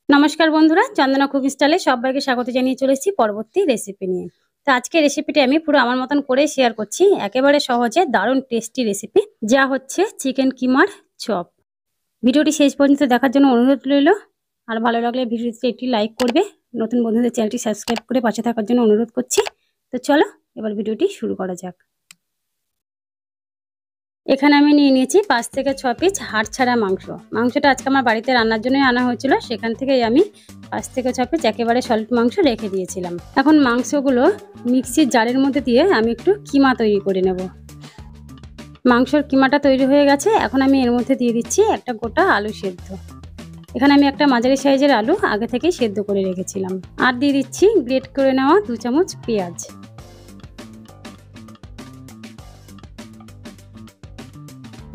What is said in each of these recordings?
নমস্কার বন্ধুরা, চন্দনা কুকিং স্টাইলে সবাইকে স্বাগত জানিয়ে চলেছি পরবর্তী রেসিপি নিয়ে। তো আজকে রেসিপিটি আমি পুরো আমার মতন করে শেয়ার করছি। একেবারে সহজে দারুণ টেস্টি রেসিপি, যা হচ্ছে চিকেন কিমার চপ। ভিডিওটি শেষ পর্যন্ত দেখার জন্য অনুরোধ রইল। আর ভালো লাগলে ভিডিওতে একটি লাইক করবে, নতুন বন্ধুদের চ্যানেলটি সাবস্ক্রাইব করে পাশে থাকার জন্য অনুরোধ করছি। তো চলো এবার ভিডিওটি শুরু করা যাক। এখানে আমি নিয়ে নিয়েছি 5 থেকে 6 পিস হাড় ছাড়া মাংস। মাংসটা আজকে আমার বাড়িতে রান্নার জন্যই আনা হয়েছিল, সেখান থেকেই আমি 5 থেকে 6 পিস একেবারে সলিড মাংস রেখে দিয়েছিলাম। এখন মাংসগুলো মিক্সির জারের মধ্যে দিয়ে আমি একটু কিমা তৈরি করে নেব। মাংসর কিমাটা তৈরি হয়ে গেছে। এখন আমি এর মধ্যে দিয়ে দিচ্ছি একটা গোটা আলু সেদ্ধ। এখানে আমি একটা মাঝারি সাইজের আলু আগে থেকেই সেদ্ধ করে রেখেছিলাম। আর দিয়ে দিচ্ছি গ্রেট করে নেওয়া 2 চামচ পেঁয়াজ।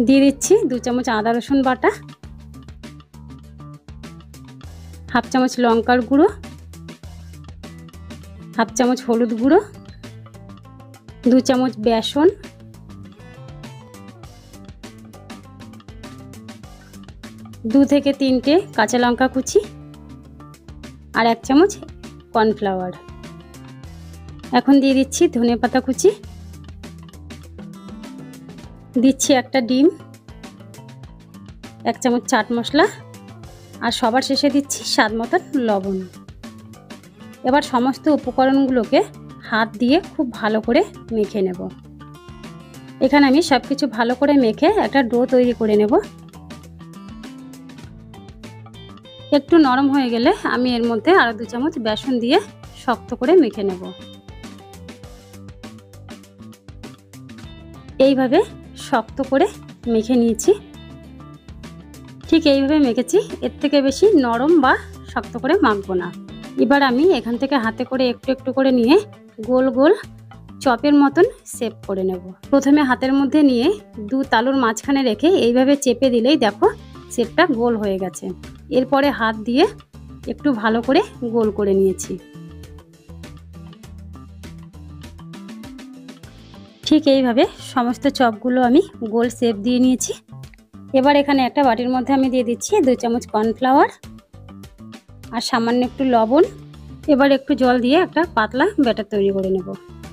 দিয়ে দিচ্ছি 2 চামচ আদা রসুন বাটা, হাফ চামচ লঙ্কার গুঁড়ো, হাফ চামচ হলুদ গুঁড়ো, 2 চামচ বেসন, 2 থেকে 3টে কাঁচা লঙ্কা কুচি, আর 1 চামচ কর্নফ্লাওয়ার। এখন দিয়ে দিচ্ছি ধনেপাতা কুচি, দিচ্ছি একটা ডিম, 1 চামচ চাট মশলা, আর সবার শেষে দিচ্ছি স্বাদ মতন লবণ। এবার সমস্ত উপকরণগুলোকে হাত দিয়ে খুব ভালো করে মেখে নেব। এখানে আমি সব কিছু ভালো করে মেখে একটা ডো তৈরি করে নেব। একটু নরম হয়ে গেলে আমি এর মধ্যে আরও 2 চামচ বেসন দিয়ে শক্ত করে মেখে নেব। এইভাবে শক্ত করে মেখে নিয়েছি। ঠিক এইভাবে মেখেছি, এর থেকে বেশি নরম বা শক্ত করে মাখবো না। এবার আমি এখান থেকে হাতে করে একটু একটু করে নিয়ে গোল গোল চপের মতন শেপ করে নেব। প্রথমে হাতের মধ্যে নিয়ে 2 তালুর মাঝখানে রেখে এইভাবে চেপে দিলেই দেখো শেপটা গোল হয়ে গেছে। এরপরে হাত দিয়ে একটু ভালো করে গোল করে নিয়েছি। ঠিক এইভাবে সমস্ত চপগুলো আমি গোল শেপ দিয়ে নিয়েছি। এবার এখানে একটা বাটির মধ্যে আমি দিয়ে দিচ্ছি 2 চামচ কর্নফ্লাওয়ার আর সামান্য একটু লবণ। এবার একটু জল দিয়ে একটা পাতলা ব্যাটার তৈরি করে নেব।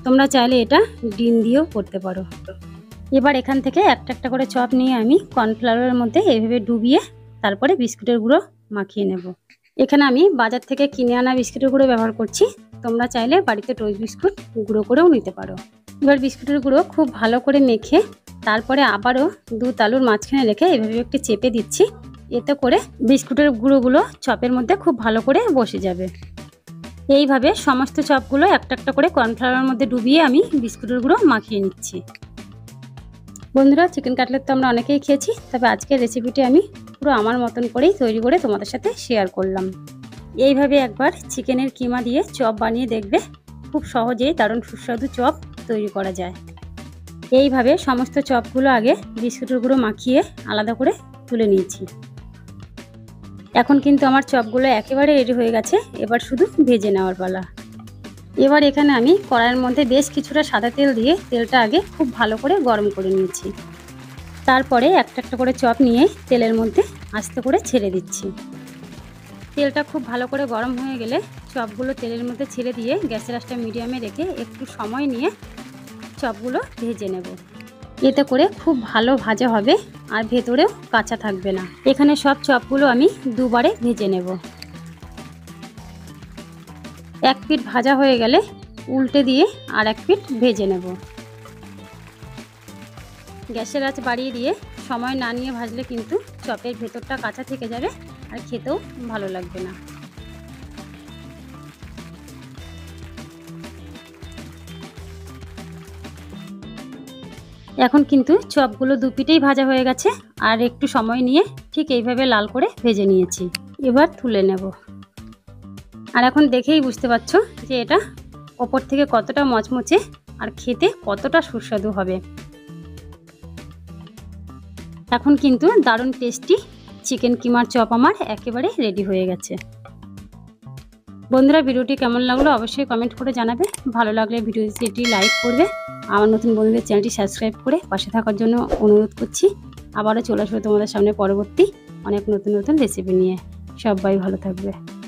তোমরা চাইলে এটা ডিম দিয়েও করতে পারো। এবার এখান থেকে একটা একটা করে চপ নিয়ে আমি কর্নফ্লাওয়ারের মধ্যে এইভাবে ডুবিয়ে তারপরে বিস্কুটের গুঁড়ো মাখিয়ে নেব। এখানে আমি বাজার থেকে কিনে আনা বিস্কুটের গুঁড়ো ব্যবহার করছি। তোমরা চাইলে বাড়িতে টোস্ট বিস্কুট গুঁড়ো করেও নিতে পারো। এবার বিস্কুটের গুঁড়ো খুব ভালো করে মেখে তারপরে আবারও 2 তালুর মাঝখানে রেখে এভাবে একটু চেপে দিচ্ছি। এতে করে বিস্কুটের গুঁড়োগুলো চপের মধ্যে খুব ভালো করে বসে যাবে। এইভাবে সমস্ত চপগুলো একটা একটা করে কর্নফ্লাওয়ারের মধ্যে ডুবিয়ে আমি বিস্কুটের গুঁড়ো মাখিয়ে নিচ্ছি। বন্ধুরা, চিকেন কাটলেট তো আমরা অনেকেই খেয়েছি, তবে আজকের রেসিপিটি আমি পুরো আমার মতন করেই তৈরি করে তোমাদের সাথে শেয়ার করলাম। এইভাবে একবার চিকেনের কিমা দিয়ে চপ বানিয়ে দেখবে, খুব সহজেই দারুণ সুস্বাদু চপ তৈরি করা যায়। এইভাবে সমস্ত চপগুলো আগে বিস্কুটের গুঁড়ো মাখিয়ে আলাদা করে তুলে নিয়েছি। এখন কিন্তু আমার চপগুলো একেবারে রেডি হয়ে গেছে। এবার শুধু ভেজে নেওয়ার পালা। এবার এখানে আমি কড়াইয়ের মধ্যে বেশ কিছুটা সাদা তেল দিয়ে তেলটা আগে খুব ভালো করে গরম করে নিয়েছি। তারপরে একটা একটা করে চপ নিয়ে তেলের মধ্যে আস্তে করে ছেড়ে দিচ্ছি। তেলটা খুব ভালো করে গরম হয়ে গেলে চপগুলো তেলের মধ্যে ছেড়ে দিয়ে গ্যাসের আঁচটা মিডিয়ামে রেখে একটু সময় নিয়ে চপগুলো ভেজে নেব। এতে করে খুব ভালো ভাজা হবে আর ভেতরেও কাঁচা থাকবে না। এখানে সব চপগুলো আমি দুবারে ভেজে নেব। এক পিঠ ভাজা হয়ে গেলে উল্টে দিয়ে আর এক পিঠ ভেজে নেব। গ্যাসের আঁচ বাড়িয়ে দিয়ে সময় না নিয়ে ভাজলে কিন্তু চপের ভেতরটা কাঁচা থেকে যাবে আর খেতেও ভালো লাগবে না। এখন কিন্তু চপগুলো 2 পিঠেই ভাজা হয়ে গেছে আর একটু সময় নিয়ে ঠিক এইভাবে লাল করে ভেজে নিয়েছি। এবার তুলে নেব। আর এখন দেখেই বুঝতে পারছো যে এটা ওপর থেকে কতটা মচমচে আর খেতে কতটা সুস্বাদু হবে। এখন কিন্তু দারুণ টেস্টি চিকেন কিমার চপ আমার একেবারে রেডি হয়ে গেছে। বন্ধুরা, ভিডিওটি কেমন লাগলো অবশ্যই কমেন্ট করে জানাবে। ভালো লাগলে ভিডিওটি লাইক করবে। আমার নতুন বন্ধুদের চ্যানেলটি সাবস্ক্রাইব করে পাশে থাকার জন্য অনুরোধ করছি। আবারও চলে আসবে তোমাদের সামনে পরবর্তী অনেক নতুন নতুন রেসিপি নিয়ে। সবাই ভালো থাকবে।